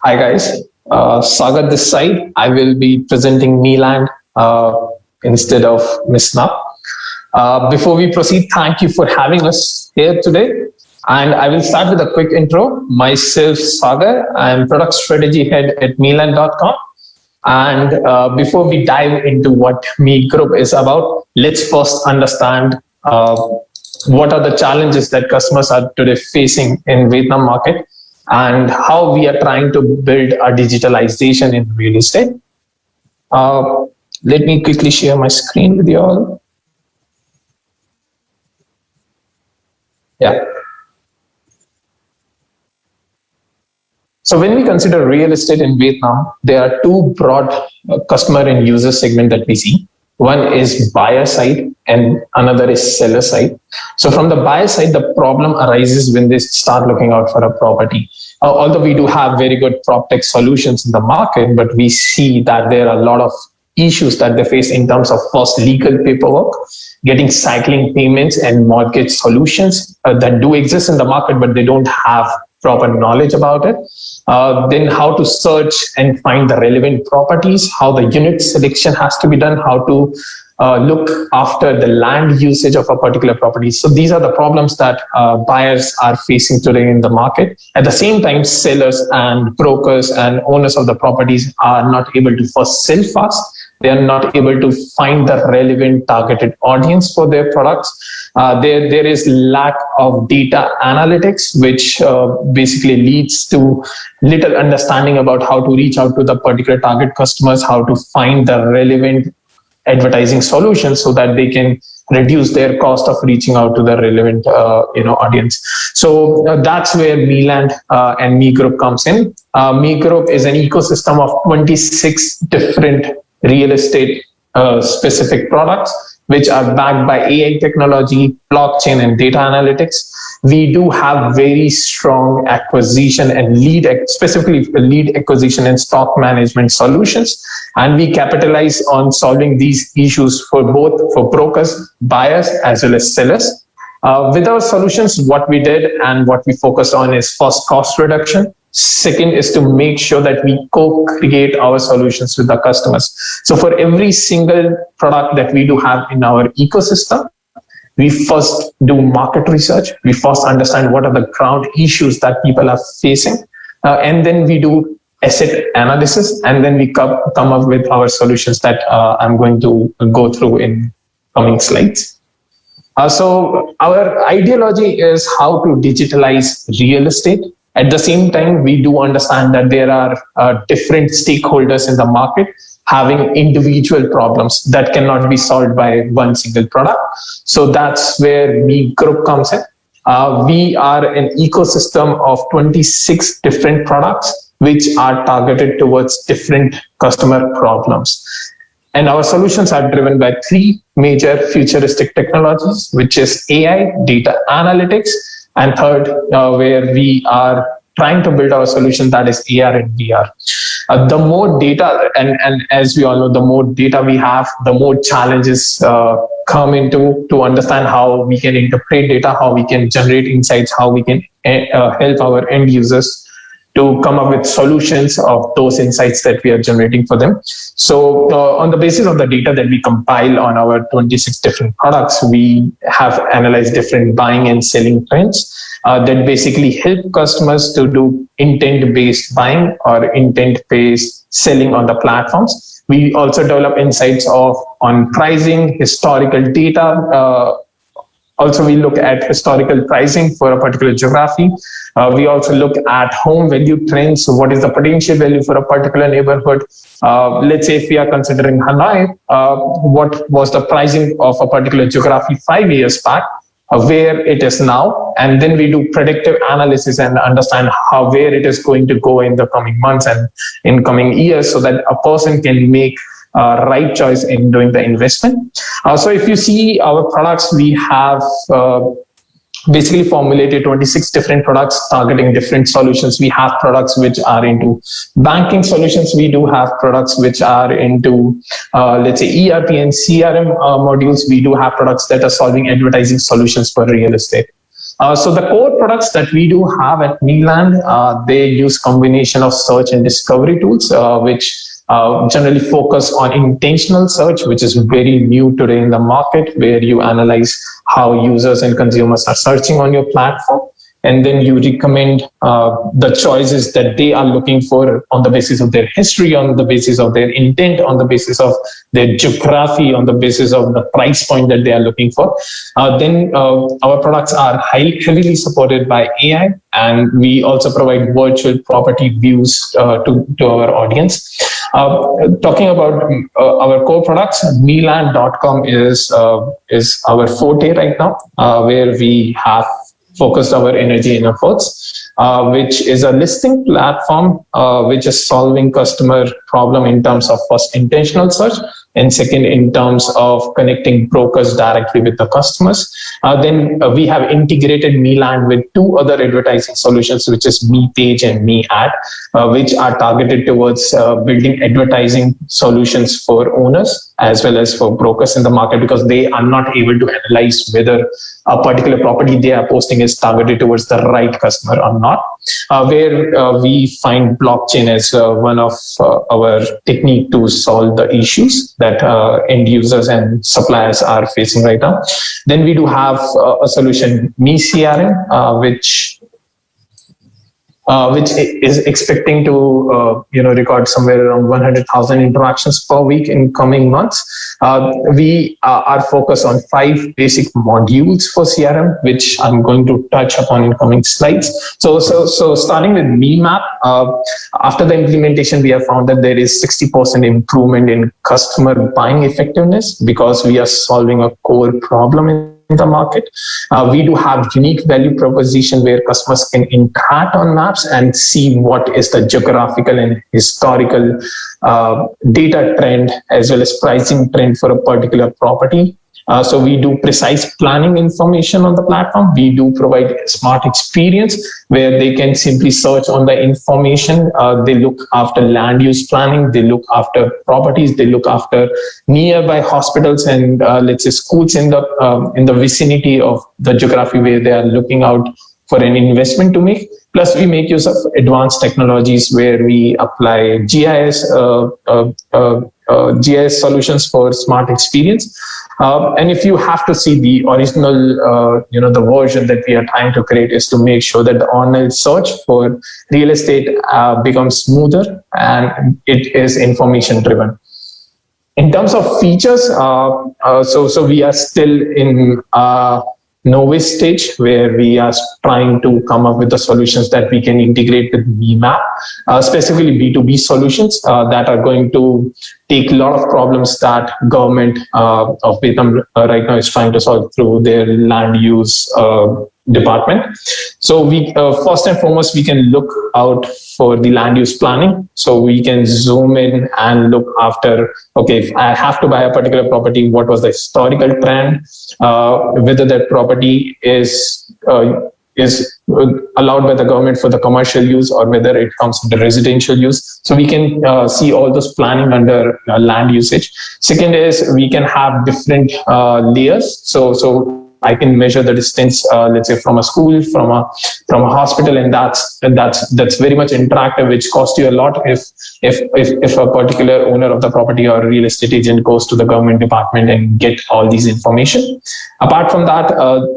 Hi guys, Sagar this side. I will be presenting Neeland instead of Miss Na. Before we proceed, thank you for having us here today. And I will start with a quick intro. Myself, Sagar. I'm product strategy head at Neeland.com. And before we dive into what Me Group is about, let's first understand what are the challenges that customers are today facing in Vietnam market and how we are trying to build a digitalization in real estate. Uh, Let me quickly share my screen with you all. Yeah. So when we consider real estate in Vietnam, there are two broad customer and user segment that we see. One is buyer side and another is seller side. So from the buyer side, the problem arises when they start looking out for a property. Although we do have very good prop tech solutions in the market, but we see that there are a lot of issues that they face in terms of first legal paperwork, getting cycling payments and mortgage solutions that do exist in the market, but they don't have proper knowledge about it. Then how to search and find the relevant properties, how the unit selection has to be done, how to look after the land usage of a particular property. So these are the problems that buyers are facing today in the market. At the same time, sellers and brokers and owners of the properties are not able to first sell fast. They are not able to find the relevant targeted audience for their products. There is lack of data analytics, which basically leads to little understanding about how to reach out to the particular target customers, how to find the relevant advertising solutions so that they can reduce their cost of reaching out to the relevant audience. So that's where Meland and Me Group comes in. Me Group is an ecosystem of 26 different real estate specific products, which are backed by AI technology, blockchain, and data analytics. We do have very strong acquisition and specifically lead acquisition and stock management solutions. And we capitalize on solving these issues for brokers, buyers, as well as sellers. With our solutions, what we did and what we focus on is first cost reduction. Second is to make sure that we co-create our solutions with the customers. So for every single product that we do have in our ecosystem, we first do market research. We first understand what are the ground issues that people are facing. And then we do asset analysis. And then we come up with our solutions that I'm going to go through in coming slides. So our ideology is how to digitalize real estate. At the same time, we do understand that there are different stakeholders in the market having individual problems that cannot be solved by one single product. So that's where Me Group comes in. We are an ecosystem of 26 different products which are targeted towards different customer problems. And our solutions are driven by three major futuristic technologies, which is AI, data analytics, and third, where we are trying to build our solution, that is AR and VR. The more data, and as we all know, the more data we have, the more challenges come into to understand how we can interpret data, how we can generate insights, how we can help our end users to come up with solutions of those insights that we are generating for them. So on the basis of the data that we compile on our 26 different products, we have analyzed different buying and selling trends that basically help customers to do intent-based buying or intent-based selling on the platforms. We also develop insights on pricing, historical data. Also, we look at historical pricing for a particular geography. We also look at home value trends. So what is the potential value for a particular neighborhood? Let's say if we are considering Hanoi, what was the pricing of a particular geography 5 years back, where it is now, and then we do predictive analysis and understand where it is going to go in the coming months and in coming years so that a person can make right choice in doing the investment. So if you see our products, we have basically formulated 26 different products targeting different solutions. We have products which are into banking solutions. We do have products which are into, let's say, ERP and CRM modules. We do have products that are solving advertising solutions for real estate. So the core products that we do have at Meland, they use combination of search and discovery tools, which generally focus on intentional search, which is very new today in the market, where you analyze how users and consumers are searching on your platform. And then you recommend the choices that they are looking for on the basis of their history, on the basis of their intent, on the basis of their geography, on the basis of the price point that they are looking for. Then our products are heavily supported by AI, and we also provide virtual property views to our audience. Talking about our core products, Meland.com is our forte right now, where we have focused our energy and efforts, which is a listing platform which is solving customer problem in terms of first intentional search, and second in terms of connecting brokers directly with the customers. Then we have integrated Meland with two other advertising solutions, which is MePage and MeAd, which are targeted towards building advertising solutions for owners as well as for brokers in the market, because they are not able to analyze whether a particular property they are posting is targeted towards the right customer or not. Where we find blockchain as one of our technique to solve the issues that end users and suppliers are facing right now. Then we do have a solution, MeCRM, which is expecting to record somewhere around 100,000 interactions per week in coming months. We are focused on 5 basic modules for CRM, which I'm going to touch upon in coming slides. So starting with MeMap, after the implementation, we have found that there is 60% improvement in customer buying effectiveness because we are solving a core problem in the market. We do have unique value proposition where customers can interact on maps and see what is the geographical and historical data trend as well as pricing trend for a particular property. So we do precise planning information on the platform. We do provide smart experience where they can simply search on the information. They look after land use planning. They look after properties. They look after nearby hospitals and let's say schools in the vicinity of the geography where they are looking out for an investment to make. Plus, we make use of advanced technologies where we apply GIS solutions for smart experience. And if you have to see the original, the version that we are trying to create is to make sure that the online search for real estate becomes smoother and it is information driven. In terms of features, so we are still in novice stage where we are trying to come up with the solutions that we can integrate with MeMap, specifically B2B solutions that are going to take a lot of problems that government of Vietnam right now is trying to solve through their land use department. So we first and foremost, we can look out for the land use planning. So we can zoom in and look after, okay, if I have to buy a particular property, what was the historical trend, whether that property is allowed by the government for the commercial use or whether it comes under residential use. So we can see all those planning under land usage. Second is we can have different layers. So I can measure the distance, let's say from a school, from a hospital, and that's very much interactive, which costs you a lot if a particular owner of the property or a real estate agent goes to the government department and get all these information. Apart from that,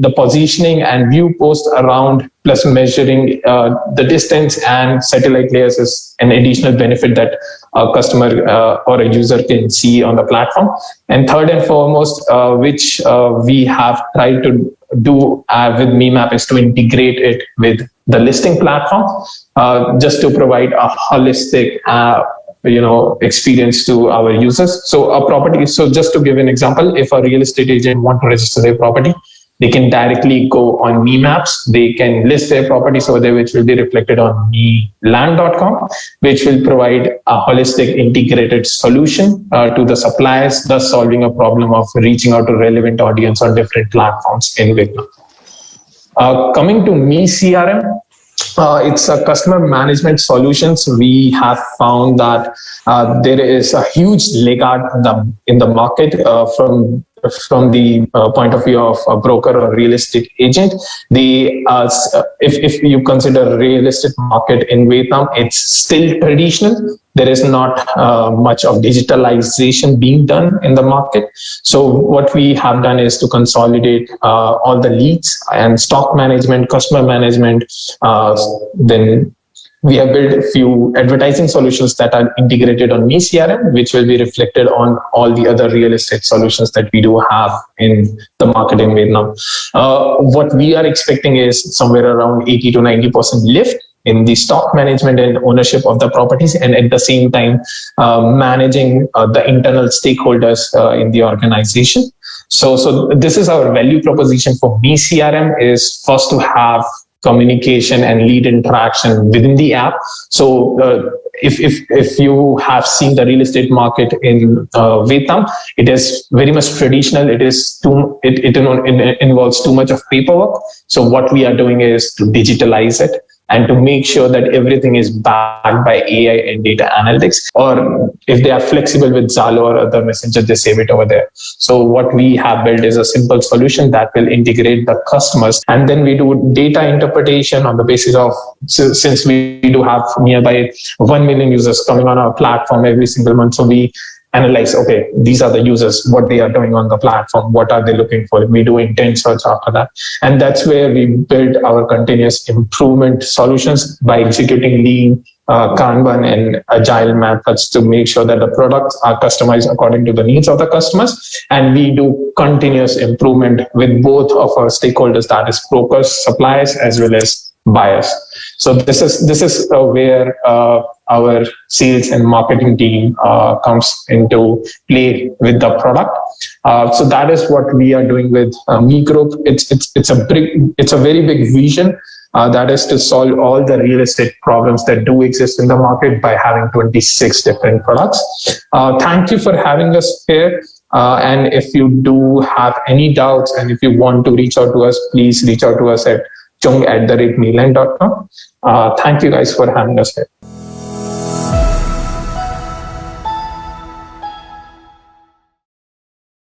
the positioning and view post around plus measuring the distance and satellite layers is an additional benefit that a customer or a user can see on the platform. And third and foremost, which we have tried to do with MeMap is to integrate it with the listing platform, just to provide a holistic experience to our users. So a property, so just to give an example, if a real estate agent want to register their property, they can directly go on MeMaps. They can list their properties over there, which will be reflected on Meland.com, which will provide a holistic integrated solution to the suppliers, thus solving a problem of reaching out to relevant audience on different platforms in Vietnam. Coming to MeCRM, it's a customer management solutions. We have found that there is a huge laggard in the market from from the point of view of a broker or real estate agent, if you consider real estate market in Vietnam, it's still traditional. There is not much of digitalization being done in the market. So what we have done is to consolidate all the leads and stock management, customer management. Then we have built a few advertising solutions that are integrated on MeCRM, which will be reflected on all the other real estate solutions that we do have in the market in Vietnam. What we are expecting is somewhere around 80 to 90% lift in the stock management and ownership of the properties, and at the same time managing the internal stakeholders in the organization. So this is our value proposition for MeCRM, is first to have communication and lead interaction within the app. So if you have seen the real estate market in Vietnam, it is very much traditional. It involves too much of paperwork. So what we are doing is to digitalize it and to make sure that everything is backed by AI and data analytics. Or if they are flexible with Zalo or other messenger, they save it over there. So what we have built is a simple solution that will integrate the customers. And then we do data interpretation on the basis of, since we do have nearby 1 million users coming on our platform every single month. So we analyze, okay, these are the users, what they are doing on the platform, what are they looking for. We do intent search after that. And that's where we build our continuous improvement solutions by executing lean, Kanban and agile methods to make sure that the products are customized according to the needs of the customers. And we do continuous improvement with both of our stakeholders, that is brokers, suppliers, as well as buyers. So this is where our sales and marketing team comes into play with the product. So that is what we are doing with Me Group. It's a very big vision. That is to solve all the real estate problems that do exist in the market by having 26 different products. Thank you for having us here. And if you do have any doubts and if you want to reach out to us, please reach out to us at chung@meland.com. Thank you guys for having us here.